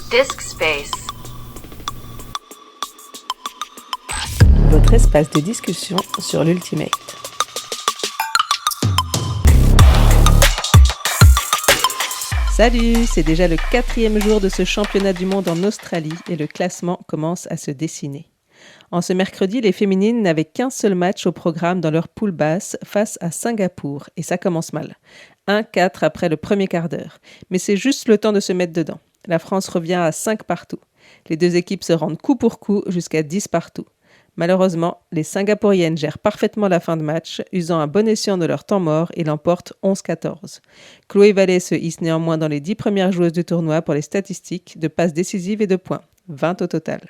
Disk Space. Votre espace de discussion sur l'Ultimate. Salut, c'est déjà le 4e jour de ce championnat du monde en Australie et le classement commence à se dessiner. En ce mercredi, les féminines n'avaient qu'un seul match au programme dans leur poule basse face à Singapour et ça commence mal. 1-4 après le premier quart d'heure. Mais c'est juste le temps de se mettre dedans. La France revient à 5 partout. Les deux équipes se rendent coup pour coup jusqu'à 10 partout. Malheureusement, les Singapouriennes gèrent parfaitement la fin de match, usant un bon escient de leur temps mort et l'emportent 11-14. Chloé Vallée se hisse néanmoins dans les 10 premières joueuses du tournoi pour les statistiques de passes décisives et de points, 20 au total.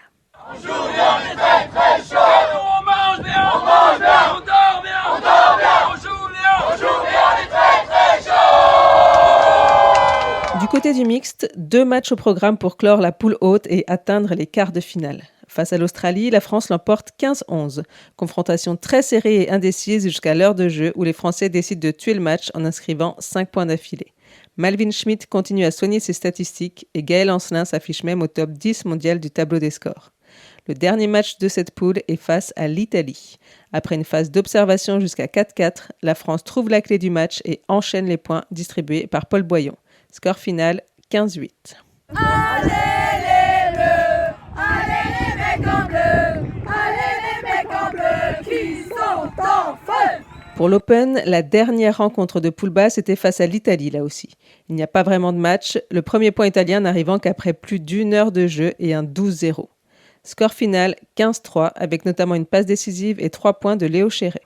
On joue bien, on est très très chaud. On mange bien, on mange bien, on dort bien, on dort bien, on joue bien, on est très très chaud. Du côté du mixte, 2 matchs au programme pour clore la poule haute et atteindre les quarts de finale. Face à l'Australie, la France l'emporte 15-11. Confrontation très serrée et indécise jusqu'à l'heure de jeu où les Français décident de tuer le match en inscrivant 5 points d'affilée. Malvin Schmidt continue à soigner ses statistiques et Gaëlle Ancelin s'affiche même au top 10 mondial du tableau des scores. Le dernier match de cette poule est face à l'Italie. Après une phase d'observation jusqu'à 4-4, la France trouve la clé du match et enchaîne les points distribués par Paul Boyon. Score final 15-8. Allez les bleus, allez les mecs en bleu, allez les mecs en bleu qui sont en feu. Pour l'Open, la dernière rencontre de poule basse était face à l'Italie là aussi. Il n'y a pas vraiment de match, le premier point italien n'arrivant qu'après plus d'1 heure de jeu et un 12-0. Score final 15-3 avec notamment une passe décisive et 3 points de Léo Chéret.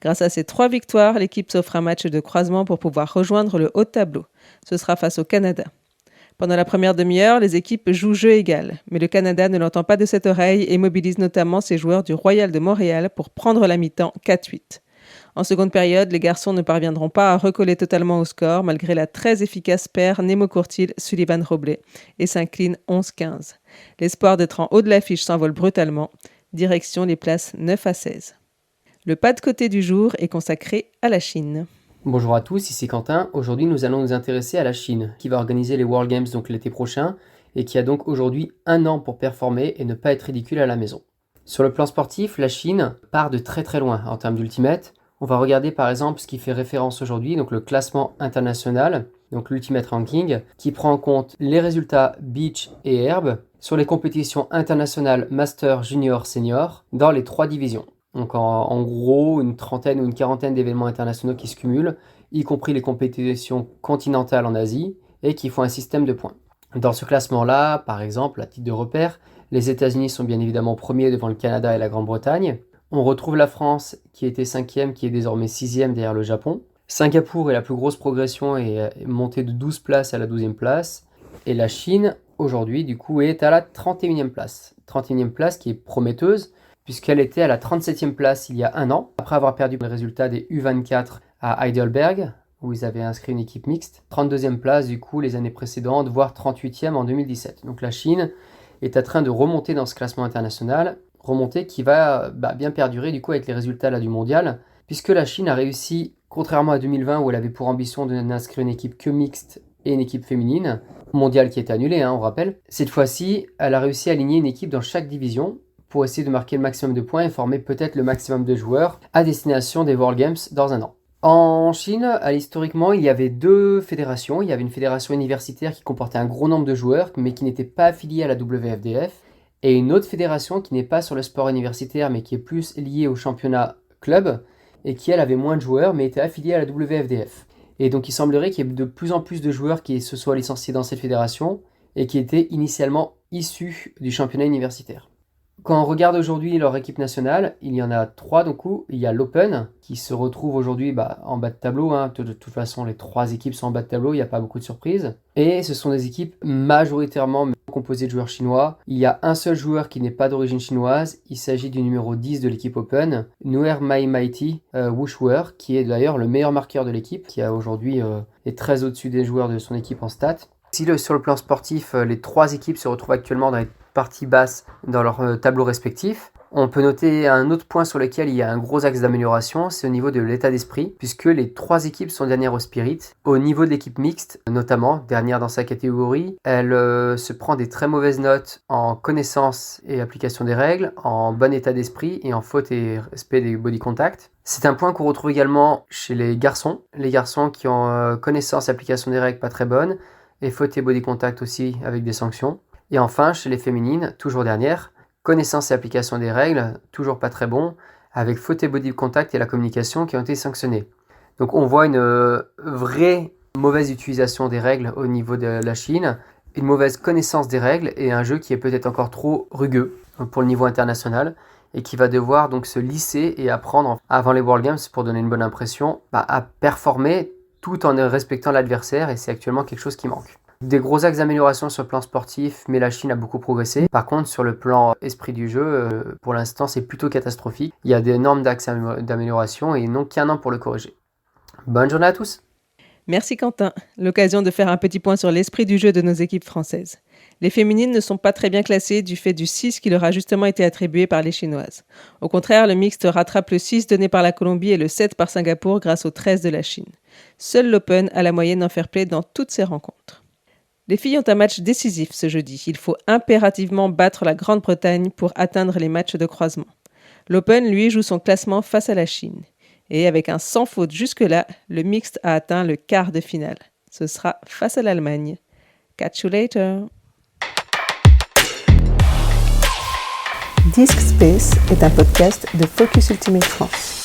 Grâce à ces 3 victoires, l'équipe s'offre un match de croisement pour pouvoir rejoindre le haut de tableau. Ce sera face au Canada. Pendant la première demi-heure, les équipes jouent jeu égal, mais le Canada ne l'entend pas de cette oreille et mobilise notamment ses joueurs du Royal de Montréal pour prendre la mi-temps 4-8. En seconde période, les garçons ne parviendront pas à recoller totalement au score malgré la très efficace paire Nemo Courtil-Sullivan Roblé et s'inclinent 11-15. L'espoir d'être en haut de l'affiche s'envole brutalement. Direction les places 9 à 16. Le pas de côté du jour est consacré à la Chine. Bonjour à tous, ici Quentin. Aujourd'hui, nous allons nous intéresser à la Chine, qui va organiser les World Games donc l'été prochain et qui a donc aujourd'hui 1 an pour performer et ne pas être ridicule à la maison. Sur le plan sportif, la Chine part de très très loin en termes d'ultimate. On va regarder par exemple ce qui fait référence aujourd'hui, donc le classement international, donc l'Ultimate Ranking, qui prend en compte les résultats beach et herbe sur les compétitions internationales Master, Junior, Senior dans les 3 divisions. Donc en gros, une trentaine ou une quarantaine d'événements internationaux qui se cumulent, y compris les compétitions continentales en Asie, et qui font un système de points. Dans ce classement-là, par exemple, à titre de repère, les États-Unis sont bien évidemment premiers devant le Canada et la Grande-Bretagne. On retrouve la France qui était 5e, qui est désormais 6e derrière le Japon. Singapour est la plus grosse progression et est montée de 12 places à la 12e place. Et la Chine, aujourd'hui, du coup, est à la 31e place. 31e place qui est prometteuse, puisqu'elle était à la 37e place il y a 1 an, après avoir perdu le résultat des U24 à Heidelberg, où ils avaient inscrit une équipe mixte. 32e place, du coup, les années précédentes, voire 38e en 2017. Donc la Chine est en train de remonter dans ce classement international, remontée qui va bien perdurer du coup avec les résultats là, du mondial, puisque la Chine a réussi, contrairement à 2020 où elle avait pour ambition de n'inscrire une équipe que mixte et une équipe féminine, mondial qui a été annulé, on rappelle, cette fois-ci, elle a réussi à aligner une équipe dans chaque division pour essayer de marquer le maximum de points et former peut-être le maximum de joueurs à destination des World Games dans 1 an. En Chine, historiquement, il y avait 2 fédérations. Il y avait une fédération universitaire qui comportait un gros nombre de joueurs, mais qui n'était pas affiliée à la WFDF, et une autre fédération qui n'est pas sur le sport universitaire, mais qui est plus liée au championnat club, et qui, elle, avait moins de joueurs, mais était affiliée à la WFDF. Et donc, il semblerait qu'il y ait de plus en plus de joueurs qui se soient licenciés dans cette fédération, et qui étaient initialement issus du championnat universitaire. Quand on regarde aujourd'hui leur équipe nationale, il y en a 3 donc. Il y a l'Open qui se retrouve aujourd'hui en bas de tableau. De toute façon, les 3 équipes sont en bas de tableau, il n'y a pas beaucoup de surprises. Et ce sont des équipes majoritairement composées de joueurs chinois. Il y a un seul joueur qui n'est pas d'origine chinoise. Il s'agit du numéro 10 de l'équipe Open, Nuer Mai Wushuer, qui est d'ailleurs le meilleur marqueur de l'équipe, qui a aujourd'hui est très au-dessus des joueurs de son équipe en stats. Sur le plan sportif, les 3 équipes se retrouvent actuellement dans les parties basses dans leur tableau respectif. On peut noter un autre point sur lequel il y a un gros axe d'amélioration, c'est au niveau de l'état d'esprit, puisque les 3 équipes sont dernières au Spirit. Au niveau de l'équipe mixte, notamment, dernière dans sa catégorie, elle se prend des très mauvaises notes en connaissance et application des règles, en bon état d'esprit et en faute et respect des body contact. C'est un point qu'on retrouve également chez les garçons qui ont connaissance et application des règles pas très bonnes, et faute et body contact aussi avec des sanctions. Et enfin, chez les féminines, toujours dernière, connaissance et application des règles, toujours pas très bon, avec faute et body contact et la communication qui ont été sanctionnés. Donc on voit une vraie mauvaise utilisation des règles au niveau de la Chine, une mauvaise connaissance des règles et un jeu qui est peut-être encore trop rugueux pour le niveau international et qui va devoir donc se lisser et apprendre avant les World Games pour donner une bonne impression à performer tout en respectant l'adversaire, et c'est actuellement quelque chose qui manque. Des gros axes d'amélioration sur le plan sportif, mais la Chine a beaucoup progressé. Par contre, sur le plan esprit du jeu, pour l'instant, c'est plutôt catastrophique. Il y a d'énormes axes d'amélioration et ils n'ont qu'un an pour le corriger. Bonne journée à tous. Merci Quentin. L'occasion de faire un petit point sur l'esprit du jeu de nos équipes françaises. Les féminines ne sont pas très bien classées du fait du 6 qui leur a justement été attribué par les Chinoises. Au contraire, le mixte rattrape le 6 donné par la Colombie et le 7 par Singapour grâce au 13 de la Chine. Seul l'Open a la moyenne en fair play dans toutes ses rencontres. Les filles ont un match décisif ce jeudi. Il faut impérativement battre la Grande-Bretagne pour atteindre les matchs de croisement. L'Open, lui, joue son classement face à la Chine. Et avec un sans faute jusque-là, le mixte a atteint le quart de finale. Ce sera face à l'Allemagne. Catch you later. Disc Space est un podcast de Focus Ultimate France.